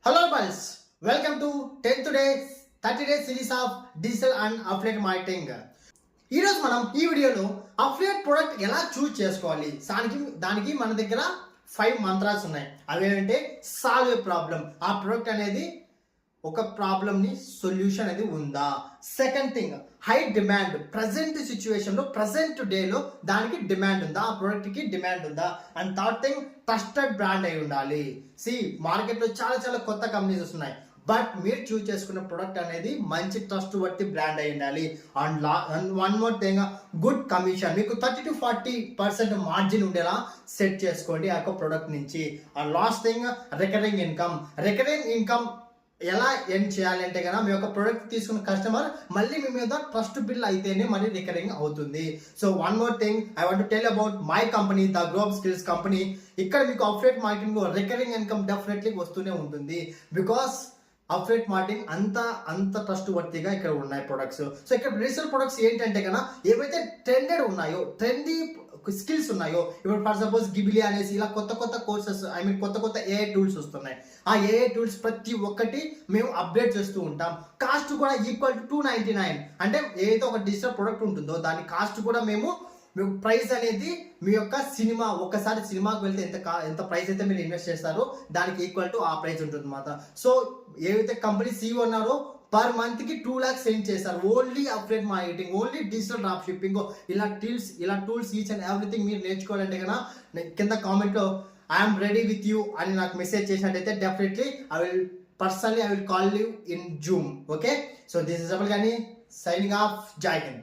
Hello buddies, welcome to 10th day 30 day series of digital and affiliate marketing. ఈరోజు మనం ఈ వీడియోలో affiliate product ఎలా చూస్ చేసుకోవాలి దానికి మన దగ్గర 5 మంత్రాలు ఉన్నాయి. అవేంటంటే సాల్వ్ ఏ ప్రాబ్లం, ఆ ప్రొడక్ట్ అనేది ఒక ప్రాబ్లమ్ని సొల్యూషన్ అనేది ఉందా. Second thing, high demand, present సిచ్యువేషన్లో ప్రజెంట్ డేలో దానికి డిమాండ్ ఉందా, ఆ ప్రోడక్ట్కి డిమాండ్ ఉందా. And third thing, trusted brand అయి ఉండాలి. మార్కెట్లో చాలా కొత్త కంపెనీస్ వస్తున్నాయి, బట్ మీరు చూస్ చేసుకున్న ప్రొడక్ట్ అనేది మంచి ట్రస్ట్ వర్తి బ్రాండ్ అయి ఉండాలి. And one more thing, good commission, మీకు 30 to 40% మార్జిన్ ఉండేలా సెట్ చేసుకోండి ఆ యొక్క ప్రొడక్ట్ నుంచి. And last thing, recurring income ఎలా ఎర్న్ చేయాలి అంటే కనుక మీ యొక్క ప్రొడక్ట్ తీసుకున్న కస్టమర్ మళ్ళీ మీ మీద ట్రస్ట్ బిల్ అయితేనే మళ్ళీ రికరింగ్ అవుతుంది. So one more thing I want to tell about my company, the global skills company. ఇక్కడ మీకు అఫిలియేట్ మార్కెటింగ్ లో రికరింగ్ ఇన్కమ్ డెఫినెట్లీ వస్తూనే ఉంటుంది. బికాస్ అఫిలియేట్ మార్కెటింగ్ అంత ట్రస్ట్ వర్తిగా ఇక్కడ ఉన్నాయి ప్రొడక్ట్స్. సో ఇక్కడ రీసెల్ ప్రొడక్ట్స్ ఏంటంటే కనుక ఏవైతే ట్రెండెడ్ ఉన్నాయో, ట్రెండీ స్కిల్స్ ఉన్నాయో, ఇప్పుడు ఫర్ సపోజ్ గిబిలీ అనేసి ఇలా కొత్త కోర్సెస్, కొత్త ఏఐ టూల్స్ వస్తున్నాయి. ఆ ఏఐ టూల్స్ ప్రతి ఒక్కటి మేము అప్డేట్ చేస్తూ ఉంటాం. కాస్ట్ కూడా ఈక్వల్ టు 299. అంటే ఏదైతే ఒక డిజిటల్ ప్రొడక్ట్ ఉంటుందో దాని కాస్ట్ కూడా మేము ప్రైస్ అనేది మీ యొక్క ఒక్కసారి సినిమాకి వెళ్తే ఎంత ప్రైస్ అయితే మీరు ఇన్వెస్ట్ చేస్తారో దానికి ఈక్వల్ టు ఆ ప్రైస్ ఉంటుంది అన్నమాట. సో ఏవైతే కంపెనీ సీఈఓ ఉన్నారో పర్ మంత్ కి 2 lakhs సెండ్ చేస్తారు. Only affiliate marketing, only digital drop shipping, ఇలా టూల్స్ ఈచ్ అండ్ ఎవ్రీథింగ్ మీరు నేర్చుకోవాలంటే కన్నా కింద కామెంట్ లో ఐఎమ్ రెడీ విత్ యూ అని నాకు మెసేజ్ చేసినట్టయితే definitely I will call you in Zoom. Okay, so this is Abul గానీ సైనింగ్ ఆఫ్. జై హింద్.